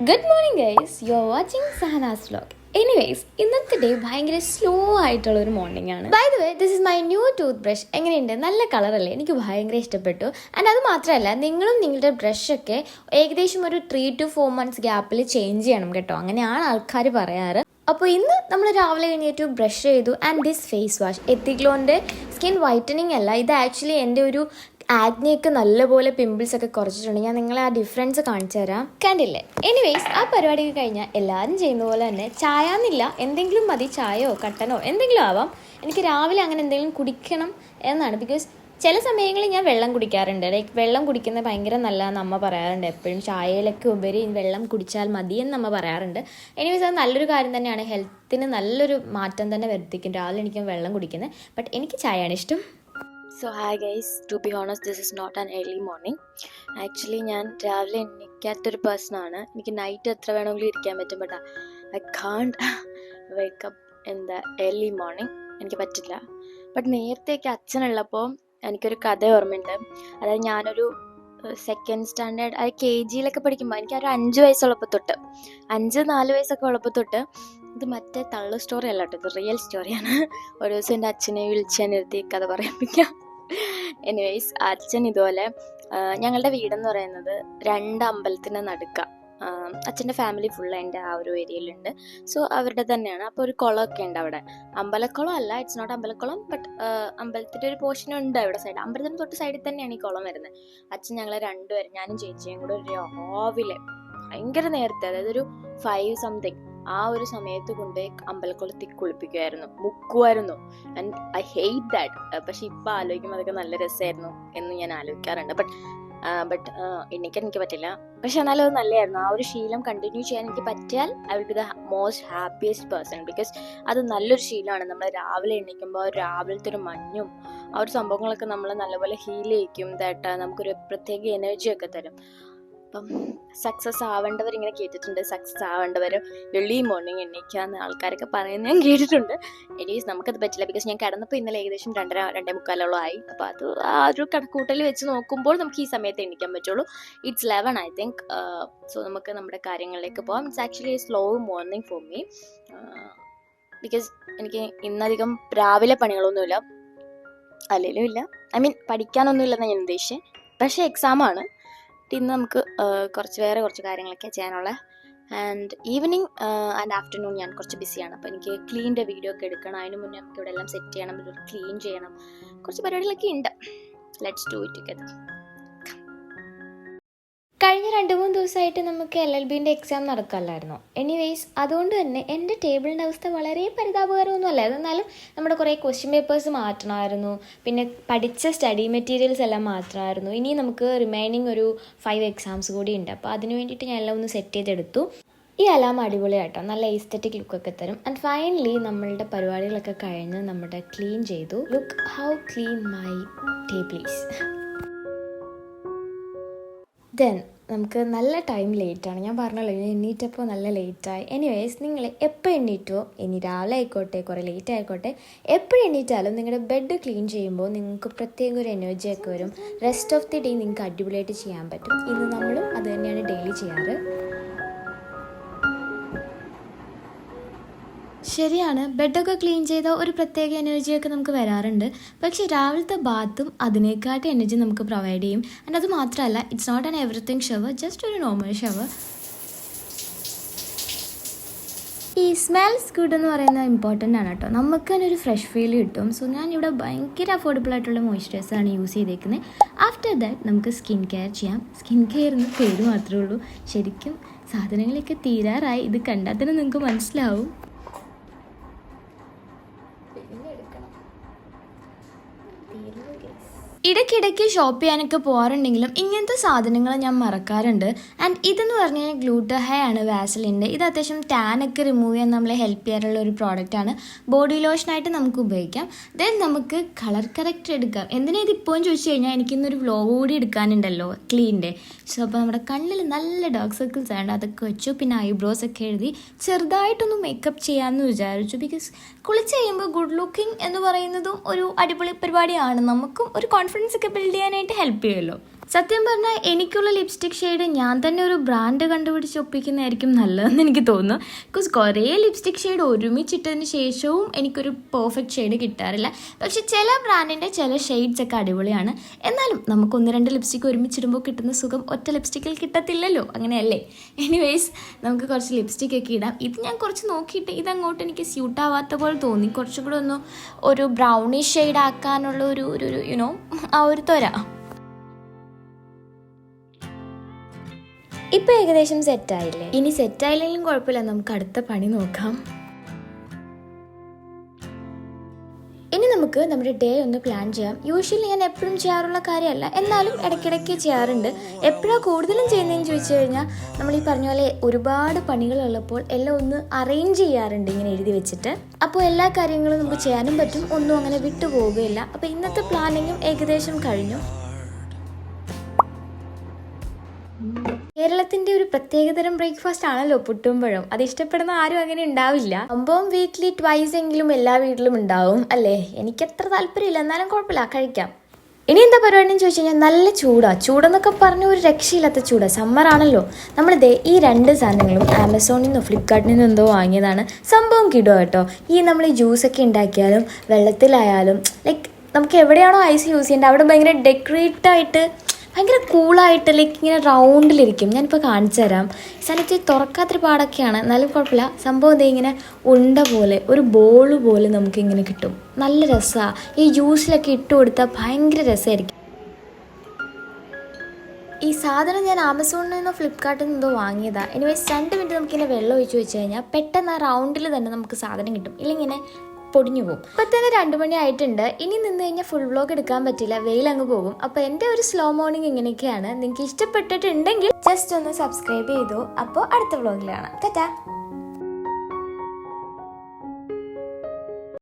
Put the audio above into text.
Good morning guys, you are watching Sahana's vlog. Anyways, ഇന്നത്തെ day ഭയങ്കര slow ആയിട്ടുള്ളൊരു morning ആണ്. By the way, this is my new tooth brush. എങ്ങനെയുണ്ട്? നല്ല കളറല്ലേ? എനിക്ക് ഭയങ്കര ഇഷ്ടപ്പെട്ടു. ആൻഡ് അത് മാത്രമല്ല, നിങ്ങളും നിങ്ങളുടെ ബ്രഷൊക്കെ ഏകദേശം ഒരു 3 to 4 months ഗ്യാപ്പിൽ ചേഞ്ച് ചെയ്യണം കേട്ടോ. അങ്ങനെയാണ് ആൾക്കാർ പറയാറ്. അപ്പോൾ ഇന്ന് നമ്മൾ രാവിലെ കഴിഞ്ഞിട്ട് ബ്രഷ് ചെയ്തു. ആൻഡ് ദിസ് ഫേസ് വാഷ് എത്തിഗ്ലോൻ്റെ സ്കിൻ വൈറ്റനിങ് അല്ല, ഇത് ആക്ച്വലി എൻ്റെ ഒരു ആഗ്നിയൊക്കെ നല്ലപോലെ പിമ്പിൾസ് ഒക്കെ കുറച്ചിട്ടുണ്ട്. ഞാൻ നിങ്ങളെ ആ ഡിഫറൻസ് കാണിച്ചു തരാം. കണ്ടില്ലേ? എനിവേസ്, ആ പരിപാടിയൊക്കെ കഴിഞ്ഞാൽ എല്ലാവരും ചെയ്യുന്ന പോലെ തന്നെ ചായ എന്നില്ല, എന്തെങ്കിലും മതി, ചായയോ കട്ടനോ എന്തെങ്കിലും ആവാം. എനിക്ക് രാവിലെ അങ്ങനെ എന്തെങ്കിലും കുടിക്കണം എന്നാണ്. ബിക്കോസ് ചില സമയങ്ങളിൽ ഞാൻ വെള്ളം കുടിക്കാറുണ്ട്. ലൈക്ക് വെള്ളം കുടിക്കുന്നത് ഭയങ്കര നല്ലതെന്ന് അമ്മ പറയാറുണ്ട്. എപ്പോഴും ചായയിലൊക്കെ ഉപരി വെള്ളം കുടിച്ചാൽ മതി എന്ന് അമ്മ പറയാറുണ്ട്. എനിവേസ്, അത് നല്ലൊരു കാര്യം തന്നെയാണ്. ഹെൽത്തിന് നല്ലൊരു മാറ്റം തന്നെ വരുത്തിക്കും രാവിലെ എനിക്ക് വെള്ളം കുടിക്കുന്നത്. ബട്ട് എനിക്ക് ചായയാണ് ഇഷ്ടം. So hi guys, to be honest this is not an early morning. Actually ഞാൻ രാവിലെ എണ്ണിക്കാത്തൊരു പേഴ്സണാണ്. എനിക്ക് നൈറ്റ് എത്ര വേണമെങ്കിലും ഇരിക്കാൻ പറ്റും, but I can't wake up in the early morning. എനിക്ക് പറ്റില്ല. ബട്ട് നേരത്തെയൊക്കെ അച്ഛനുള്ളപ്പോൾ എനിക്കൊരു കഥ ഓർമ്മയുണ്ട്. അതായത് ഞാനൊരു 2nd സ്റ്റാൻഡേർഡ് KG പഠിക്കുമ്പോൾ എനിക്കൊരു 5 വയസ്സുള്ളപ്പോൾ തൊട്ട് 4 വയസ്സൊക്കെ ഉള്ളപ്പോൾ തൊട്ട്, ഇത് മറ്റേ തള്ളു സ്റ്റോറി അല്ല കേട്ടോ, ഇത് റിയൽ സ്റ്റോറിയാണ്. ഒരു ദിവസം എൻ്റെ അച്ഛനെ വിളിച്ചെനിർത്തി കഥ പറയിപ്പിക്കാം. എനിവേസ്, അച്ഛൻ ഇതുപോലെ ഞങ്ങളുടെ വീടെന്ന് പറയുന്നത് 2 അമ്പലത്തിൻ്റെ നടുക്ക. അച്ഛൻ്റെ ഫാമിലി ഫുള്ള് എൻ്റെ ആ ഒരു ഏരിയയിലുണ്ട്. സോ അവരുടെ തന്നെയാണ്. അപ്പോൾ ഒരു കുളമൊക്കെ ഉണ്ട് അവിടെ. അമ്പലക്കുളം അല്ല, ഇറ്റ്സ് നോട്ട് അമ്പലക്കുളം, ബട്ട് അമ്പലത്തിൻ്റെ ഒരു പോർഷൻ ഉണ്ട് അവിടെ സൈഡ്. അമ്പലത്തിന് തൊട്ട് സൈഡിൽ തന്നെയാണ് ഈ കുളം വരുന്നത്. അച്ഛൻ ഞങ്ങളെ 2 പേരും, ഞാനും ചേച്ചിയും കൂടെ ഒരു രാവിലെ ഭയങ്കര നേരത്തെ, അതായത് ഒരു 5 something ആ ഒരു സമയത്ത് കൊണ്ട് അമ്പലക്കുളത്തിൽ കുളിപ്പിക്കുമായിരുന്നു, മുക്കുമായിരുന്നു. And I hate that. പക്ഷെ ഇപ്പം ആലോചിക്കുമ്പോൾ അതൊക്കെ നല്ല രസമായിരുന്നു എന്ന് ഞാൻ ആലോചിക്കാറുണ്ട്. ബട്ട് എനിക്ക് പറ്റില്ല. പക്ഷെ എന്നാലും അത് നല്ലതായിരുന്നു. ആ ഒരു ശീലം കണ്ടിന്യൂ ചെയ്യാൻ എനിക്ക് പറ്റിയാൽ I will be the most happiest person. Because അത് നല്ലൊരു ശീലമാണ്. നമ്മൾ രാവിലെ എണീക്കുമ്പോൾ രാവിലത്തെ ഒരു മഞ്ഞും ആ ഒരു സംഭവങ്ങളൊക്കെ നമ്മൾ നല്ലപോലെ ഹീൽ ചെയ്യിക്കും. ദാറ്റ് നമുക്കൊരു പ്രത്യേക എനർജിയൊക്കെ തരും. അപ്പം സക്സസ് ആവേണ്ടവർ ഇങ്ങനെ കേട്ടിട്ടുണ്ട്, സക്സസ് ആവേണ്ടവർ ഏർലി മോർണിംഗ് എണീക്കാന്ന് ആൾക്കാരൊക്കെ പറയുന്നത് ഞാൻ കേട്ടിട്ടുണ്ട്. എനിവേസ്, നമുക്കത് പറ്റില്ല. ബിക്കോസ് ഞാൻ കിടന്നപ്പോൾ ഇന്നലെ ഏകദേശം 2:45 ആയി. അപ്പോൾ അത് ആ ഒരു കണക്കൂട്ടൽ വെച്ച് നോക്കുമ്പോൾ നമുക്ക് ഈ സമയത്ത് എണീക്കാൻ പറ്റുള്ളൂ. It's 11 I think. സോ നമുക്ക് നമ്മുടെ കാര്യങ്ങളിലേക്ക് പോകാം. It's actually slow morning for me. Because എനിക്ക് ഇന്നധികം രാവിലെ പണികളൊന്നുമില്ല, അല്ലെങ്കിലും ഇല്ല, ഐ മീൻ പഠിക്കാനൊന്നുമില്ലെന്ന് ഞാൻ ഉദ്ദേശിച്ചത്. പക്ഷേ എക്സാമാണ്. ഇന്ന് നമുക്ക് വേറെ കുറച്ച് കാര്യങ്ങളൊക്കെ ചെയ്യാനുള്ള. ആൻഡ് ഈവനിങ് ആൻഡ് ആഫ്റ്റർനൂൺ ഞാൻ കുറച്ച് ബിസിയാണ്. അപ്പോൾ എനിക്ക് ക്ലീൻ്റെ വീഡിയോ ഒക്കെ എടുക്കണം. അതിന് മുന്നേ നമുക്ക് ഇവിടെ എല്ലാം സെറ്റ് ചെയ്യണം, ക്ലീൻ ചെയ്യണം, കുറച്ച് പരിപാടികളൊക്കെ ഉണ്ട്. Let's do it together. കഴിഞ്ഞ 2-3 ദിവസമായിട്ട് നമുക്ക് LLBൻ്റെ എക്സാം നടക്കാമല്ലായിരുന്നോ? എനിവേസ്, അതുകൊണ്ട് തന്നെ എൻ്റെ ടേബിളിൻ്റെ അവസ്ഥ വളരെ പരിതാപകരമൊന്നും അല്ല. എന്നാലും നമ്മുടെ കുറേ ക്വസ്റ്റ്യൻ പേപ്പേഴ്സ് മാറ്റണമായിരുന്നു. പിന്നെ പഠിച്ച സ്റ്റഡി മെറ്റീരിയൽസ് എല്ലാം മാറ്റണമായിരുന്നു. ഇനി നമുക്ക് റിമൈനിങ് ഒരു 5 എക്സാംസ് കൂടി ഉണ്ട്. അപ്പോൾ അതിന് വേണ്ടിയിട്ട് ഞാൻ എല്ലാം ഒന്ന് സെറ്റ് ചെയ്തെടുത്തു. ഈ അലാം അടിപൊളിയായിട്ടോ, നല്ല എസ്തെറ്റിക് ലുക്കൊക്കെ തരും. ആൻഡ് ഫൈനലി നമ്മളുടെ പരിപാടികളൊക്കെ കഴിഞ്ഞ് നമ്മുടെ ക്ലീൻ ചെയ്തു. Look how clean my table is. Then നമുക്ക് നല്ല ടൈം ലേറ്റാണ്. ഞാൻ പറഞ്ഞല്ലോ, എണ്ണീറ്റപ്പോൾ നല്ല ലേറ്റായി. എനിവേസ്, നിങ്ങൾ എപ്പോൾ എണ്ണീറ്റോ, ഇനി രാവിലെ ആയിക്കോട്ടെ കുറേ ലേറ്റ് ആയിക്കോട്ടെ, എപ്പോഴും എണ്ണീറ്റാലും നിങ്ങളുടെ ബെഡ് ക്ലീൻ ചെയ്യുമ്പോൾ നിങ്ങൾക്ക് പ്രത്യേക ഒരു എനർജിയൊക്കെ വരും. റെസ്റ്റ് ഓഫ് ദി ഡേ നിങ്ങൾക്ക് അടിപൊളിയായിട്ട് ചെയ്യാൻ പറ്റും. ഇന്ന് നമ്മളും അത് തന്നെയാണ് ഡെയിലി ചെയ്യാറ്. ശരിയാണ്, ബെഡൊക്കെ ക്ലീൻ ചെയ്താൽ ഒരു പ്രത്യേക എനർജിയൊക്കെ നമുക്ക് വരാറുണ്ട്. പക്ഷേ രാവിലത്തെ ബാത്തും അതിനേക്കാട്ടി എനർജി നമുക്ക് പ്രൊവൈഡ് ചെയ്യും. ആൻഡ് അത് മാത്രമല്ല, it's not an everything shower, just ഒരു നോർമൽ ഷവർ. ഈ സ്മെൽസ് ഗുഡ് എന്ന് പറയുന്നത് ഇമ്പോർട്ടൻ്റ് ആണ് കേട്ടോ. നമുക്ക് തന്നെ ഒരു ഫ്രഷ് ഫീൽ കിട്ടും. സോ ഞാനിവിടെ ഭയങ്കര അഫോർഡബിൾ ആയിട്ടുള്ള മോയ്സ്ചറൈസറാണ് യൂസ് ചെയ്തേക്കുന്നത്. ആഫ്റ്റർ ദാറ്റ് നമുക്ക് സ്കിൻ കെയർ ചെയ്യാം. സ്കിൻ കെയർ എന്ന് പേര് മാത്രമേ ഉള്ളൂ, ശരിക്കും സാധനങ്ങളൊക്കെ തീരാറായി. ഇത് കണ്ടാൽ തന്നെ നിങ്ങൾക്ക് മനസ്സിലാവും. ഇടയ്ക്കിടയ്ക്ക് ഷോപ്പ് ചെയ്യാനൊക്കെ പോകാറുണ്ടെങ്കിലും ഇങ്ങനത്തെ സാധനങ്ങൾ ഞാൻ മറക്കാറുണ്ട്. ആൻഡ് ഇതെന്ന് പറഞ്ഞു കഴിഞ്ഞാൽ ഗ്ലൂട്ടഹൈ ആണ്, വാസലിൻ്റെ. ഇത് അത്യാവശ്യം ടാനൊക്കെ റിമൂവ് ചെയ്യാൻ നമ്മളെ ഹെൽപ്പ് ചെയ്യാറുള്ള ഒരു പ്രോഡക്റ്റാണ്. ബോഡി ലോഷനായിട്ട് നമുക്ക് ഉപയോഗിക്കാം. ദെൻ നമുക്ക് കളർ കറക്റ്റർ എടുക്കാം. എന്തിനാ ഇതിപ്പോൾ ചോദിച്ചു കഴിഞ്ഞാൽ എനിക്കിന്നൊരു വ്ലോഗ് കൂടി എടുക്കാനുണ്ടല്ലോ ക്ലീൻ്റെ. സോ അപ്പോൾ നമ്മുടെ കണ്ണിൽ നല്ല ഡാർക്ക് സർക്കിൾസ് ആണ്, അതൊക്കെ വെച്ചു. പിന്നെ ഐബ്രോസ് ഒക്കെ എഴുതി ചെറുതായിട്ടൊന്ന് മേക്കപ്പ് ചെയ്യാമെന്ന് വിചാരിച്ചു. ബിക്കോസ് കുളിച്ച് കഴിയുമ്പോൾ ഗുഡ് ലുക്കിംഗ് എന്ന് പറയുന്നതും ഒരു അടിപൊളി പരിപാടിയാണ്. നമുക്കും ഒരു കോൺഫിഡൻസ് ഒക്കെ ബിൽഡ് ചെയ്യാനായിട്ട് ഹെൽപ്പ് ചെയ്യുമല്ലോ. സത്യം പറഞ്ഞാൽ എനിക്കുള്ള ലിപ്സ്റ്റിക് ഷെയ്ഡ് ഞാൻ തന്നെ ഒരു ബ്രാൻഡ് കണ്ടുപിടിച്ച് ഒപ്പിക്കുന്നതായിരിക്കും നല്ലതെന്ന് എനിക്ക് തോന്നുന്നു. ബിക്കോസ് കുറേ ലിപ്സ്റ്റിക് ഷെയ്ഡ് ഒരുമിച്ചിട്ടതിന് ശേഷവും എനിക്കൊരു പെർഫെക്റ്റ് ഷെയ്ഡ് കിട്ടാറില്ല. പക്ഷെ ചില ബ്രാൻഡിൻ്റെ ചില ഷെയ്ഡ്സ് ഒക്കെ അടിപൊളിയാണ്. എന്നാലും നമുക്ക് 1-2 ലിപ്സ്റ്റിക് ഒരുമിച്ചിടുമ്പോൾ കിട്ടുന്ന സുഖം ഒറ്റ ലിപ്സ്റ്റിക്കിൽ കിട്ടത്തില്ലല്ലോ, അങ്ങനെയല്ലേ? എനിവേയ്സ് നമുക്ക് കുറച്ച് ലിപ്സ്റ്റിക് ഒക്കെ ഇടാം. ഇത് ഞാൻ കുറച്ച് നോക്കിയിട്ട് ഇതങ്ങോട്ട് എനിക്ക് സ്യൂട്ടാവാത്ത പോലെ തോന്നി. കുറച്ചും കൂടെ ഒന്ന് ഒരു ബ്രൗണിഷ് ഷെയ്ഡ് ആക്കാനുള്ള ഒരു യുനോ ആ ഒരു ത്വര. ഇപ്പം ഏകദേശം സെറ്റായില്ലേ? ഇനി സെറ്റായില്ലെങ്കിലും കുഴപ്പമില്ല, നമുക്ക് അടുത്ത പണി നോക്കാം. ഇനി നമുക്ക് നമ്മുടെ ഡേ ഒന്ന് പ്ലാൻ ചെയ്യാം. യൂഷ്വലി ഞാൻ എപ്പോഴും ചെയ്യാറുള്ള കാര്യമല്ല, എന്നാലും ഇടയ്ക്കിടയ്ക്ക് ചെയ്യാറുണ്ട്. എപ്പോഴാണ് കൂടുതലും ചെയ്യുന്നതെന്ന് ചോദിച്ചു കഴിഞ്ഞാൽ നമ്മൾ ഈ പറഞ്ഞ പോലെ ഒരുപാട് പണികളുള്ളപ്പോൾ എല്ലാം ഒന്ന് അറേഞ്ച് ചെയ്യാറുണ്ട് ഇങ്ങനെ എഴുതി വെച്ചിട്ട്. അപ്പോൾ എല്ലാ കാര്യങ്ങളും നമുക്ക് ചെയ്യാനും പറ്റും, ഒന്നും അങ്ങനെ വിട്ടുപോകുകയില്ല. അപ്പോൾ ഇന്നത്തെ പ്ലാനിങ്ങും ഏകദേശം കഴിഞ്ഞു. കേരളത്തിന്റെ ഒരു പ്രത്യേകതരം ബ്രേക്ക്ഫാസ്റ്റ് ആണല്ലോ പുട്ടുംപഴം. അത് ഇഷ്ടപ്പെടുന്ന ആരും അങ്ങനെ ഉണ്ടാവില്ല. സംഭവം വീക്ക്ലി ട്വൈസ് എങ്കിലും എല്ലാ വീട്ടിലും ഉണ്ടാവും അല്ലേ? എനിക്കത്ര താല്പര്യമില്ല, എന്നാലും കുഴപ്പമില്ല, കഴിക്കാം. ഇനി എന്താ പരിപാടിയെന്ന് ചോദിച്ചു കഴിഞ്ഞാൽ നല്ല ചൂടെന്നൊക്കെ പറഞ്ഞ ഒരു രക്ഷയില്ലാത്ത ചൂടാ. സമ്മർ ആണല്ലോ. നമ്മളിതേ ഈ 2 സാധനങ്ങളും ആമസോണിൽ നിന്നോ ഫ്ലിപ്കാർട്ടിൽ നിന്നോ എന്തോ വാങ്ങിയതാണ്. സംഭവം കിടുക കേട്ടോ. നമ്മൾ ഈ ജ്യൂസൊക്കെ ഉണ്ടാക്കിയാലും വെള്ളത്തിലായാലും ലൈക്ക് നമുക്ക് എവിടെയാണോ ഐസ് യൂസ് ചെയ്യേണ്ടത് അവിടെ ഭയങ്കര ഡെക്കറേറ്റായിട്ട് ഭയങ്കര കൂളായിട്ട് ലൈക്ക് ഇങ്ങനെ റൗണ്ടിലിരിക്കും. ഞാനിപ്പോൾ കാണിച്ചു തരാം. സാധനത്തിൽ തുറക്കാത്തൊരു പാടൊക്കെയാണ്, എന്നാലും കുഴപ്പമില്ല. സംഭവം എന്താ ഇങ്ങനെ ഉണ്ട പോലെ ഒരു ബോള് പോലെ നമുക്കിങ്ങനെ കിട്ടും. നല്ല രസമാണ്. ഈ ജ്യൂസിലൊക്കെ ഇട്ട് കൊടുത്താൽ ഭയങ്കര രസമായിരിക്കും. ഈ സാധനം ഞാൻ ആമസോണിൽ നിന്നോ ഫ്ലിപ്കാർട്ടിൽ നിന്നോ വാങ്ങിയതാണ്. എനിവേസ് 2 മിനിറ്റ് നമുക്കിങ്ങനെ വെള്ളം ഒഴിച്ച് വെച്ച് കഴിഞ്ഞാൽ പെട്ടെന്ന് ആ റൗണ്ടിൽ തന്നെ നമുക്ക് സാധനം കിട്ടും. ഇല്ലിങ്ങനെ പൊടിഞ്ഞു പോകും. ഇപ്പം തന്നെ 2 മണി ആയിട്ടുണ്ട്. ഇനി നിന്ന് കഴിഞ്ഞാൽ ഫുൾ വ്ലോഗ് എടുക്കാൻ പറ്റില്ല, വെയിലങ്ങ് പോകും. അപ്പോൾ എൻ്റെ ഒരു സ്ലോ മോർണിംഗ് ഇങ്ങനെയൊക്കെയാണ്. നിങ്ങൾക്ക് ഇഷ്ടപ്പെട്ടിട്ടുണ്ടെങ്കിൽ ജസ്റ്റ് ഒന്ന് സബ്സ്ക്രൈബ് ചെയ്തു. അപ്പോൾ അടുത്ത വ്ലോഗിൽ കാണാം. ടാറ്റാ.